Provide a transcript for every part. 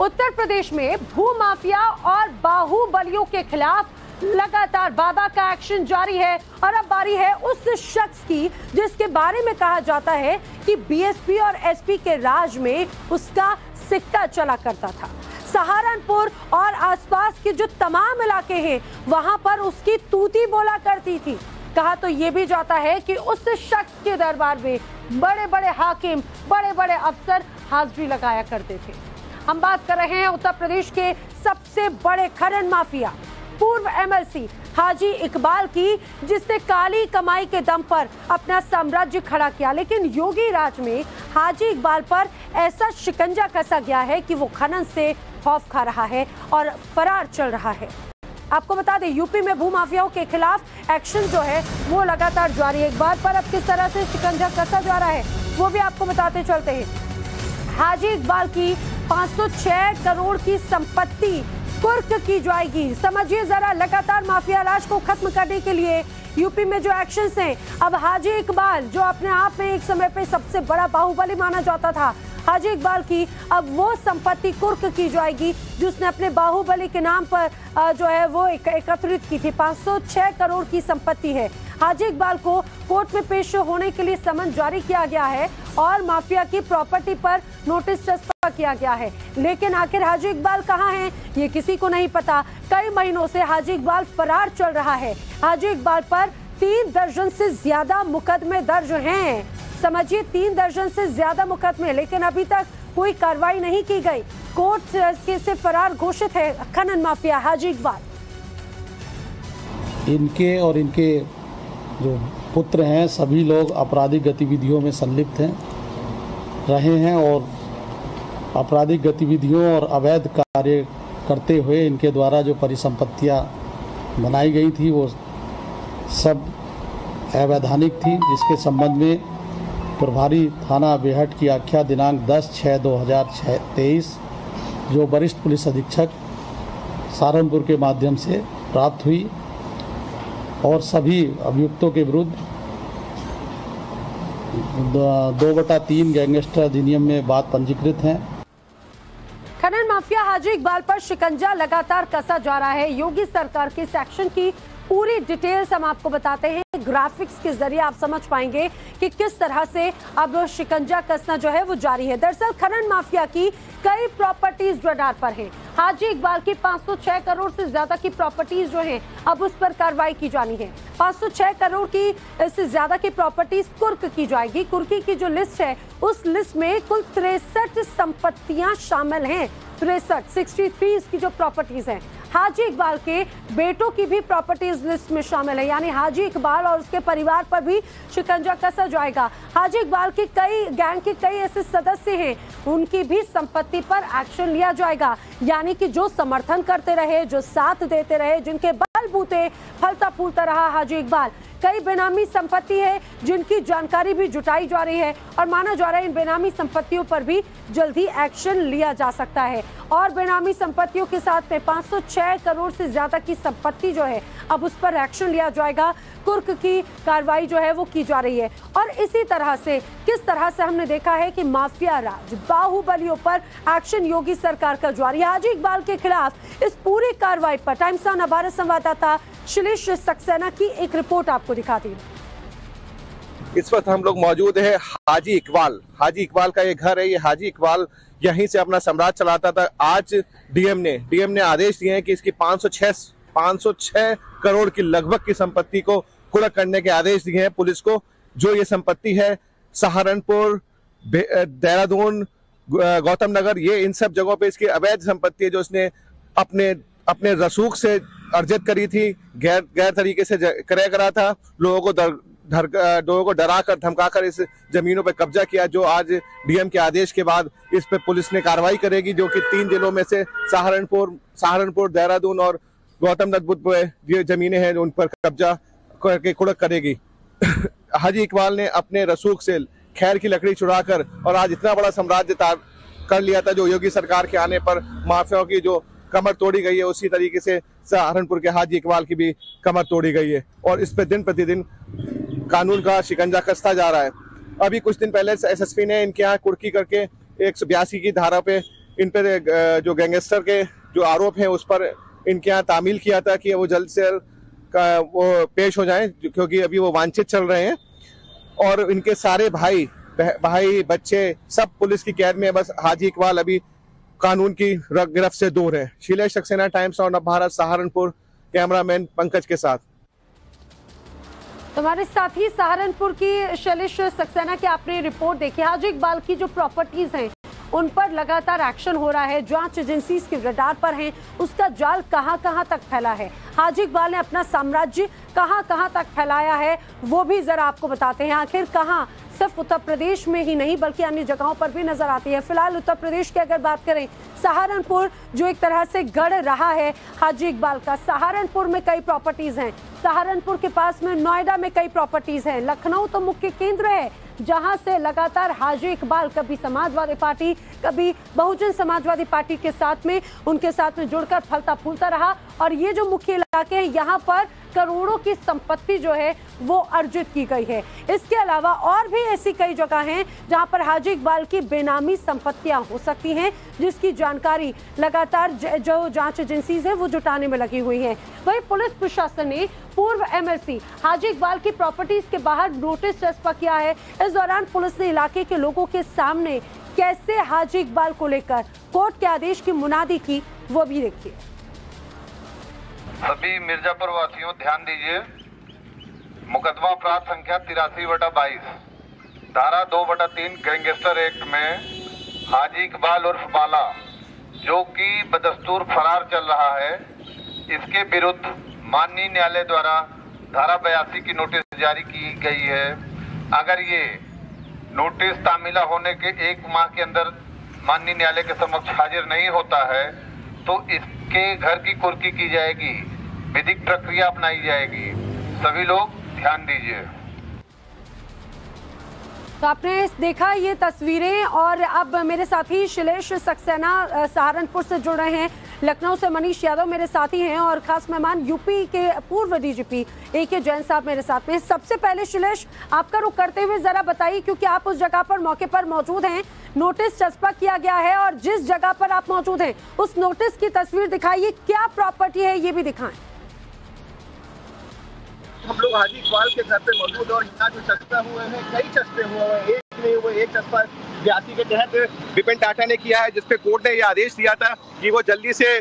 उत्तर प्रदेश में भूमाफिया और बाहुबलियों के खिलाफ लगातार बाबा का एक्शन जारी है और अब बारी है उस शख्स की जिसके बारे में कहा जाता है कि बीएसपी और एसपी के राज में उसका सिक्का चला करता था। सहारनपुर और आसपास के जो तमाम इलाके हैं वहां पर उसकी तूती बोला करती थी। कहा तो ये भी जाता है कि उस शख्स के दरबार में बड़े बड़े हाकिम, बड़े बड़े अफसर हाजिरी लगाया करते थे। हम बात कर रहे हैं उत्तर प्रदेश के सबसे बड़े खनन माफिया पूर्व एमएलसी हाजी इकबाल की, जिसने काली कमाई के दम पर अपना साम्राज्य खड़ा किया। लेकिन योगी राज में हाजी इकबाल पर ऐसा शिकंजा कसा गया है कि वो खनन से खौफ खा रहा है और फरार चल रहा है। आपको बता दें, यूपी में भूमाफियाओं के खिलाफ एक्शन जो है वो लगातार जारी है। इकबाल पर अब किस तरह से शिकंजा कसा जा रहा है वो भी आपको बताते चलते हैं। हाजी इकबाल की 506 करोड़ की संपत्ति कुर्क की जाएगी। समझिए जरा, लगातार माफिया राज को खत्म करने के लिए यूपी में जो एक्शंस हैं, अब हाजी इकबाल जो अपने आप में एक समय पे सबसे बड़ा बाहुबली माना जाता था, हाजी इकबाल की अब वो संपत्ति कुर्क की जाएगी जिसने अपने बाहुबली के नाम पर जो है वो एकत्रित की थी। 506 करोड़ की संपत्ति है। हाजी इकबाल को कोर्ट में पेश होने के लिए समन जारी किया गया है और माफिया की प्रॉपर्टी पर नोटिस चस्पा किया गया है। लेकिन आखिर हाजी इकबाल कहाँ हैं ये किसी को नहीं पता। कई महीनों से हाजी इकबाल फरार चल रहा है। हाजी इकबाल पर 3 दर्जन से ज्यादा मुकदमे दर्ज हैं। समझिए, 3 दर्जन से ज्यादा मुकदमे, लेकिन अभी तक कोई कार्रवाई नहीं की गई। कोर्ट से फरार घोषित है खनन माफिया हाजी इकबाल। इनके और इनके जो पुत्र हैं सभी लोग आपराधिक गतिविधियों में संलिप्त हैं रहे हैं और आपराधिक गतिविधियों और अवैध कार्य करते हुए इनके द्वारा जो परिसंपत्तियां बनाई गई थी वो सब अवैधानिक थी, जिसके संबंध में प्रभारी थाना बेहट की आख्या दिनांक 10/6/2023 जो वरिष्ठ पुलिस अधीक्षक सहारनपुर के माध्यम से प्राप्त हुई और सभी अभियुक्तों के विरुद्ध 2/3 गैंगस्टर अधिनियम में बात पंजीकृत हैं। खनन माफिया हाजी इकबाल पर शिकंजा लगातार कसा जा रहा है। योगी सरकार के सेक्शन की पूरी डिटेल्स हम आपको बताते हैं। ग्राफिक्स के जरिए आप समझ पाएंगे कि किस तरह से अब शिकंजा कसना जो है वो जारी है। दरअसल खनन माफिया की कई प्रॉपर्टीज रडार पर हैं। हाजी इकबाल की 506 करोड़ से ज्यादा की प्रॉपर्टीज जो हैं अब उस पर कार्रवाई की जानी है। 506 करोड़ की इससे ज्यादा की प्रॉपर्टीज कुर्क की जाएगी। कुर्की की जो लिस्ट है उस लिस्ट में कुल 63 संपत्तियां शामिल हैं। 63 की जो प्रॉपर्टीज हैं, हाजी इकबाल के बेटों की भी प्रॉपर्टीज लिस्ट में शामिल है। यानी हाजी इकबाल और उसके परिवार पर भी शिकंजा कसा जाएगा। हाजी इकबाल की कई गैंग के कई ऐसे सदस्य हैं, उनकी भी संपत्ति पर एक्शन लिया जाएगा। यानी कि जो समर्थन करते रहे, जो साथ देते रहे, जिनके बलबूते फलता फूलता रहा हाजी इकबाल, कई बेनामी संपत्ति है जिनकी जानकारी भी जुटाई जा रही है और माना जा रहा है इन बेनामी संपत्तियों पर भी जल्दी एक्शन लिया जा सकता है। और बेनामी संपत्तियों के साथ में 506 करोड़ से ज्यादा की संपत्ति जो है अब उस पर एक्शन लिया जाएगा। कुर्क की कार्रवाई जो है वो की जा रही है। और इसी तरह से किस तरह से हमने देखा है कि माफिया राज, बाहुबलियों पर एक्शन योगी सरकार का जारी है। हाजी इकबाल के खिलाफ इस पूरी कार्रवाई पर टाइम्स ऑफ भारत संवाददाता शिलेश सक्सेना की एक रिपोर्ट आपको दिखाती है। इस वक्त हम लोग मौजूद है हाजी इकबाल का ये घर है। ये हाजी इकबाल यहीं से अपना साम्राज्य चलाता था। आज डीएम ने आदेश दिए हैं कि इसकी 506 करोड़ की लगभग की संपत्ति को कुर्क करने के आदेश दिए हैं पुलिस को। जो ये संपत्ति है सहारनपुर, देहरादून, गौतम नगर, ये इन सब जगहों पे इसकी अवैध संपत्ति है जो इसने अपने रसूख से अर्जित करी थी, गैर तरीके से क्रय करा था। लोगों को डरा कर धमका कर इस जमीनों पर कब्जा किया। जो आज डीएम के आदेश के बाद इस पे पुलिस ने कार्रवाई करेगी, जो कि 3 जिलों में से सहारनपुर, देहरादून और गौतम नगर ये जमीनें हैं उन पर कब्जा करके कुर्क करेगी। हाजी इकबाल ने अपने रसूख से खैर की लकड़ी चुराकर और आज इतना बड़ा साम्राज्य कर लिया था जो योगी सरकार के आने पर माफियाओं की जो कमर तोड़ी गई है, उसी तरीके से सहारनपुर के हाजी इकबाल की भी कमर तोड़ी गई है और इस पे दिन प्रतिदिन कानून का शिकंजा कसता जा रहा है। अभी कुछ दिन पहले एसएसपी ने इनके यहाँ कुर्की करके 182 की धारा पे इन पर जो गैंगस्टर के जो आरोप हैं उस पर इनके यहाँ तामील किया था कि वो जल्द से जल्द वो पेश हो जाएं, क्योंकि अभी वो वांछित चल रहे हैं। और इनके सारे भाई बच्चे सब पुलिस की कैद में। बस हाजी इकबाल अभी कानून की गिरफ्त से दूर है। Shailesh Saxena, times of Bharat, Saharanpur. Cameraman Pankaj के साथ। तुम्हारे साथ ही सहारनपुर की शैलेश सक्सेना की आपने रिपोर्ट देखी। हाजी इकबाल की जो प्रॉपर्टीज हैं उन पर लगातार एक्शन हो रहा है, जांच एजेंसीज के रडार पर हैं, उसका जाल कहां तक फैला है, हाजी इकबाल ने अपना साम्राज्य कहां तक फैलाया है, वो भी जरा आपको बताते हैं। आखिर कहां, सिर्फ उत्तर प्रदेश में ही नहीं बल्कि अन्य जगहों पर भी नजर आती है। फिलहाल उत्तर प्रदेश की अगर बात करें, सहारनपुर जो एक तरह से गढ़ रहा है हाजी इकबाल का, सहारनपुर में कई प्रॉपर्टीज हैं, सहारनपुर के पास में नोएडा में कई प्रॉपर्टीज हैं, लखनऊ तो मुख्य केंद्र है जहां से लगातार हाजी इकबाल कभी समाजवादी पार्टी कभी बहुजन समाजवादी पार्टी के साथ में उनके साथ में जुड़कर फलता फूलता रहा। और ये जो मुख्य इलाके हैं यहाँ पर करोड़ों की संपत्ति जो है वो अर्जित की गई है। इसके अलावा और भी ऐसी कई जगह हैं जहां पर हाजी इकबाल की बेनामी संपत्तियां हो सकती हैं, जिसकी जानकारी लगातार जो जांच एजेंसीज है वो जुटाने में लगी हुई है। वहीं पुलिस प्रशासन ने पूर्व एमएलसी हाजी इकबाल की प्रॉपर्टीज के बाहर नोटिस चस्पा किया है। इस दौरान पुलिस ने इलाके के लोगों के सामने कैसे हाजी इकबाल को लेकर कोर्ट के आदेश की मुनादी की, वो भी देखिए। सभी मिर्जापुर वासियों ध्यान दीजिए। मुकदमा अपराध संख्या 83/22 धारा 2/3 गैंगस्टर एक्ट में हाजी इकबाल उर्फ बाला, जो कि बदस्तूर फरार चल रहा है, इसके विरुद्ध माननीय न्यायालय द्वारा धारा 82 की नोटिस जारी की गई है। अगर ये नोटिस तामीला होने के 1 माह के अंदर माननीय न्यायालय के समक्ष हाजिर नहीं होता है तो इसके घर की कुर्की की जाएगी, विधिक प्रक्रिया अपनाई जाएगी। सभी लोग ध्यान दीजिए। तो आपने देखा ये तस्वीरें, और अब मेरे साथी शैलेश सक्सेना सहारनपुर से जुड़ रहे हैं, लखनऊ से मनीष यादव मेरे साथी हैं और खास मेहमान यूपी के पूर्व डीजीपी AK जैन साहब मेरे साथ में। सबसे पहले शैलेश, आपका रुख करते हुए जरा बताइए, क्योंकि आप उस जगह पर मौके पर मौजूद हैं, नोटिस चस्पा किया गया है और जिस जगह पर आप मौजूद हैं उस नोटिस की तस्वीर दिखाइए, क्या प्रॉपर्टी है ये भी दिखाएं। हम लोग हाजी इकबाल के घर पे मौजूद और यहाँ जो चस्पा हुए हैं, कई चस्पे हुए हैं, एक नहीं हुए, एक चस्पा 82 के तहत विपिन टाटा ने किया है, जिसपे कोर्ट ने ये आदेश दिया था कि वो जल्दी से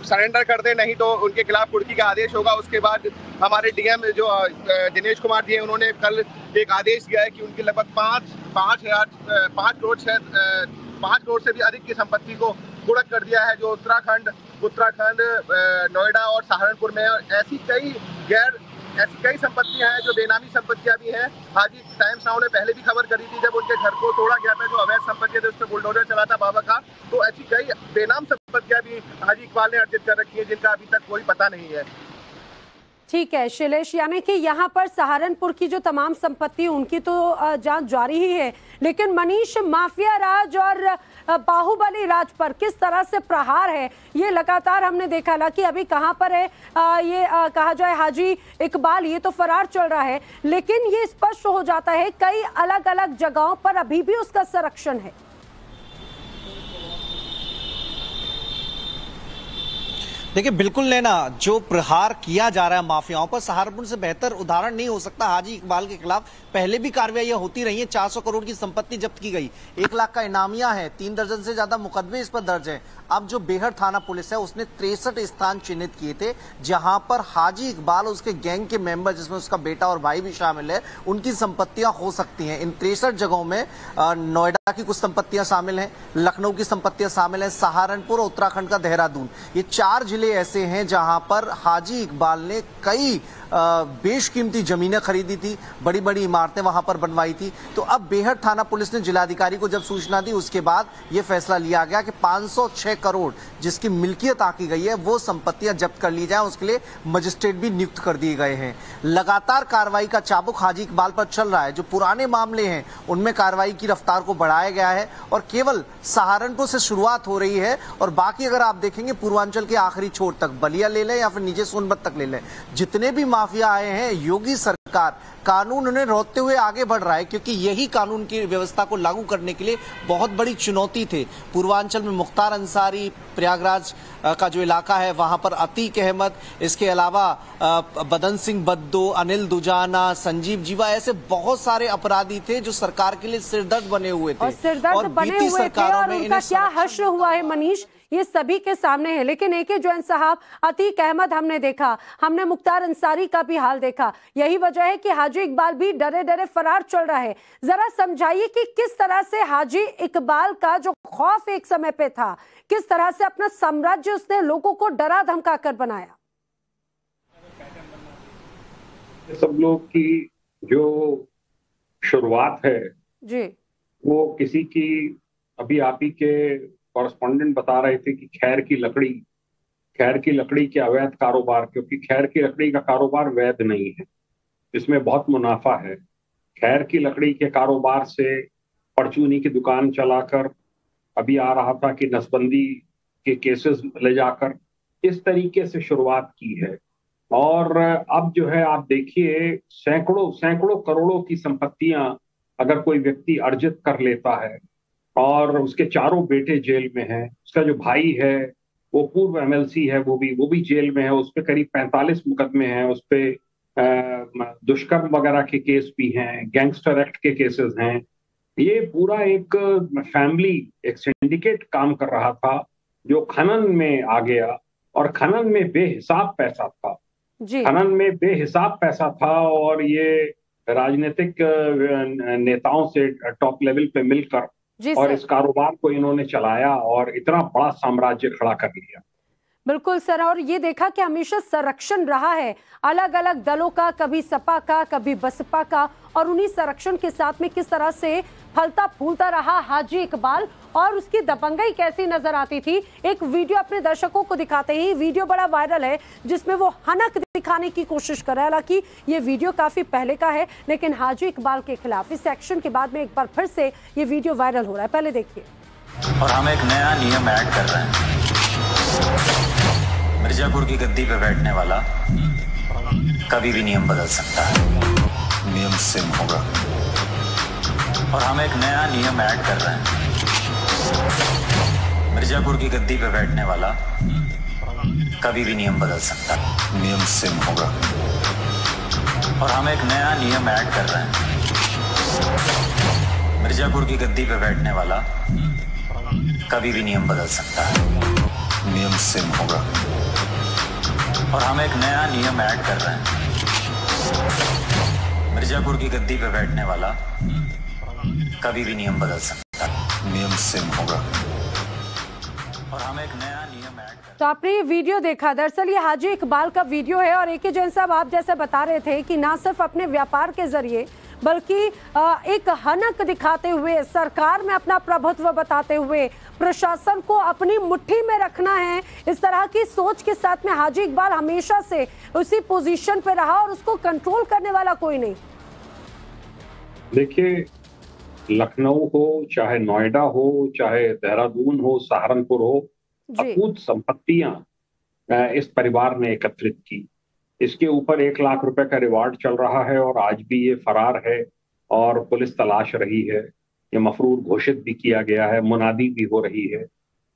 सरेंडर कर दे, नहीं तो उनके खिलाफ कुर्की का आदेश होगा। उसके बाद हमारे डीएम जो दिनेश कुमार जी हैं, उन्होंने कल एक आदेश दिया है कि उनकी लगभग 5 करोड़ से भी अधिक की संपत्ति को गुणक कर दिया है, जो उत्तराखंड, नोएडा और सहारनपुर में। ऐसी कई संपत्तियां हैं जो बेनामी संपत्तियां भी हैं। हाजी टाइम्स नाउ ने पहले भी खबर करी थी जब उनके घर को तोड़ा गया था, जो अवैध संपत्तियां थी उस पर बुलडोजर चला था बाबा का। तो ऐसी कई बेनाम संपत्तियां भी हाजी इकबाल ने अर्जित कर रखी है, जिनका अभी तक कोई पता नहीं है। ठीक है शैलेश, यानी कि यहाँ पर सहारनपुर की जो तमाम संपत्ति उनकी तो जांच जारी ही है, लेकिन मनीष, माफिया राज और बाहुबली राज पर किस तरह से प्रहार है ये लगातार हमने देखा। ना कि अभी कहाँ पर है ये कहा जाए हाजी इकबाल, ये तो फरार चल रहा है, लेकिन ये स्पष्ट हो जाता है कई अलग अलग जगहों पर अभी भी उसका संरक्षण है। देखिए बिल्कुल लेना, जो प्रहार किया जा रहा है माफियाओं पर, सहारनपुर से बेहतर उदाहरण नहीं हो सकता। हाजी इकबाल के खिलाफ पहले भी कार्रवाइयां होती रही हैं, 400 करोड़ की संपत्ति जब्त की गई, 1 लाख का इनामिया है, 3 दर्जन से ज्यादा मुकदमे इस पर दर्ज हैं। अब जो बेहर थाना पुलिस है उसने 63 स्थान चिन्हित किए थे जहां पर हाजी इकबाल, उसके गैंग के मेंबर जिसमें उसका बेटा और भाई भी शामिल है, उनकी संपत्तियां हो सकती हैं। इन 63 जगहों में नोएडा की कुछ संपत्तियां शामिल हैं, लखनऊ की संपत्तियां शामिल हैं, सहारनपुर और उत्तराखंड का देहरादून, ये 4 जिले ऐसे हैं जहां पर हाजी इकबाल ने कई बेशकीमती जमीनें खरीदी थी, बड़ी बड़ी इमारतें वहां पर बनवाई थी। तो अब बेहर थाना पुलिस ने जिलाधिकारी को जब सूचना दी, उसके बाद यह फैसला लिया गया कि 506 करोड़ जिसकी मिल्कियत आकी गई है वो संपत्तियां जब्त कर ली जाए, उसके लिए मजिस्ट्रेट भी नियुक्त कर दिए गए हैं। लगातार कार्रवाई का चाबुक हाजी इकबाल पर चल रहा है। जो पुराने मामले हैं उनमें कार्रवाई की रफ्तार को बढ़ाया गया है और केवल सहारनपुर से शुरुआत हो रही है, और बाकी अगर आप देखेंगे पूर्वांचल के आखिरी छोर तक, बलिया ले लें या फिर नीचे सोनभद्र तक ले लें, जितने भी माफिया आए हैं योगी सरकार सरकार कानून उन्हें रोकते हुए आगे बढ़ रहा है, क्योंकि यही कानून की व्यवस्था को लागू करने के लिए बहुत बड़ी चुनौती थी। पूर्वांचल में मुख्तार अंसारी, प्रयागराज का जो इलाका है वहां पर अतीक अहमद, इसके अलावा बदन सिंह बद्दो, अनिल दुजाना, संजीव जीवा, ऐसे बहुत सारे अपराधी थे जो सरकार के लिए सिरदर्द बने हुए थे और सिरदर्द बने हुए थे और उनका क्या हश्र हुआ है मनीष, ये सभी के सामने है। लेकिन AK जैन साहब, अतीक अहमद हमने देखा, हमने मुख्तार अंसारी का भी हाल देखा। यही वजह है कि हाजी इकबाल भी डरे डरे फरार चल रहा है। जरा समझाइए कि किस तरह से हाजी इकबाल का जो खौफ एक समय पे था, किस तरह से अपना साम्राज्य उसने लोगों को डरा धमका कर बनाया। सब लोग की जो शुरुआत है जी, वो किसी की, अभी आप ही के कॉरेस्पॉन्डेंट बता रहे थे कि खैर की लकड़ी के अवैध कारोबार, क्योंकि खैर की लकड़ी का कारोबार वैध नहीं है, इसमें बहुत मुनाफा है। खैर की लकड़ी के कारोबार से परचूनी की दुकान चलाकर, अभी आ रहा था कि नसबंदी के केसेस ले जाकर, इस तरीके से शुरुआत की है। और अब जो है आप देखिए, सैकड़ों करोड़ों की संपत्तियां अगर कोई व्यक्ति अर्जित कर लेता है और उसके चारों बेटे जेल में हैं, उसका जो भाई है वो पूर्व MLC है, वो भी जेल में है, उस पर करीब 45 मुकदमे हैं, उस पर दुष्कर्म वगैरह के केस भी हैं, गैंगस्टर एक्ट के केसेस हैं। ये पूरा एक फैमिली, एक सिंडिकेट काम कर रहा था जो खनन में आ गया, और खनन में बेहिसाब पैसा था खनन में बेहिसाब पैसा था। और ये राजनीतिक नेताओं से टॉप लेवल पे मिलकर और इस कारोबार को इन्होंने चलाया और इतना बड़ा साम्राज्य खड़ा कर लिया। बिल्कुल सर, और ये देखा कि हमेशा संरक्षण रहा है अलग अलग दलों का, कभी सपा का, कभी बसपा का, और उन्हीं संरक्षण के साथ में किस तरह से फलता फूलता रहा हाजी इकबाल और उसकी दबंगई कैसी नजर आती थी। एक वीडियो अपने दर्शकों को दिखाते ही, वीडियो बड़ा वायरल है जिसमें वो हनक दिखाने की कोशिश कर रहा है। हालांकि ये वीडियो काफी पहले का है, लेकिन हाजी इकबाल के खिलाफ इस एक्शन के बाद में एक बार फिर से ये वीडियो वायरल हो रहा है। पहले देखिए। और हम एक नया नियम ऐड कर रहे हैं, मिर्जापुर की गद्दी पे बैठने वाला कभी भी नियम बदल सकता है, नियम सेम होगा। और हम एक नया नियम ऐड कर रहे हैं, मिर्जापुर की गद्दी पे बैठने वाला कभी भी नियम बदल सकता है, नियम सेम होगा। और हम एक नया नियम ऐड कर रहे हैं, मिर्जापुर की गद्दी पे बैठने वाला कभी भी नियम बदल सकता है, नियम सेम होगा। और हम एक नया नियम ऐड कर रहे हैं, मिर्जापुर की गद्दी पे बैठने वाला कभी भी नियम बदल सकता है, नियम सेम होगा। और हम एक नया नियम ऐड कर। तो आपने ये वीडियो देखा, दरअसल ये हाजी इकबाल का वीडियो है। और AK जैन साहब, आप जैसे बता रहे थे कि ना सिर्फ अपने व्यापार के जरिए बल्कि एक हनक दिखाते हुए, सरकार में अपना प्रभुत्व बताते हुए, प्रशासन को अपनी मुट्ठी में रखना है, इस तरह की सोच के साथ में हाजी इकबाल हमेशा से उसी पोजीशन पे रहा और उसको कंट्रोल करने वाला कोई नहीं। देखिए, लखनऊ हो, चाहे नोएडा हो, चाहे देहरादून हो, सहारनपुर हो, अकूत संपत्तियां इस परिवार ने एकत्रित की। इसके ऊपर 1 लाख रुपए का रिवार्ड चल रहा है और आज भी ये फरार है और पुलिस तलाश रही है। ये मफरूर घोषित भी किया गया है, मुनादी भी हो रही है।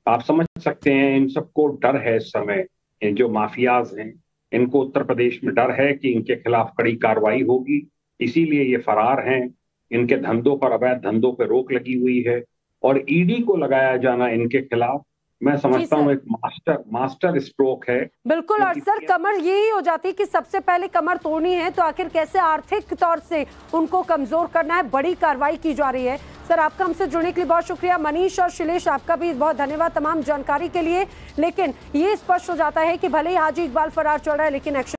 आप समझ सकते हैं इन सबको डर है इस समय, जो माफियाज हैं इनको उत्तर प्रदेश में डर है कि इनके खिलाफ कड़ी कार्रवाई होगी, इसीलिए ये फरार हैं। इनके धंधों पर, अवैध धंधों पर रोक लगी हुई है और ईडी को लगाया जाना इनके खिलाफ, मैं समझता हूँ एक मास्टर स्ट्रोक है। बिल्कुल। और सर, कमर यही हो जाती है कि सबसे पहले कमर तोड़नी है तो आखिर कैसे आर्थिक तौर से उनको कमजोर करना है, बड़ी कार्रवाई की जा रही है। सर, आपका हमसे जुड़ने के लिए बहुत शुक्रिया। मनीष और शिलेश, आपका भी बहुत धन्यवाद तमाम जानकारी के लिए। लेकिन ये स्पष्ट हो जाता है कि भले ही हाजी इकबाल फरार चल रहा है, लेकिन एक्शन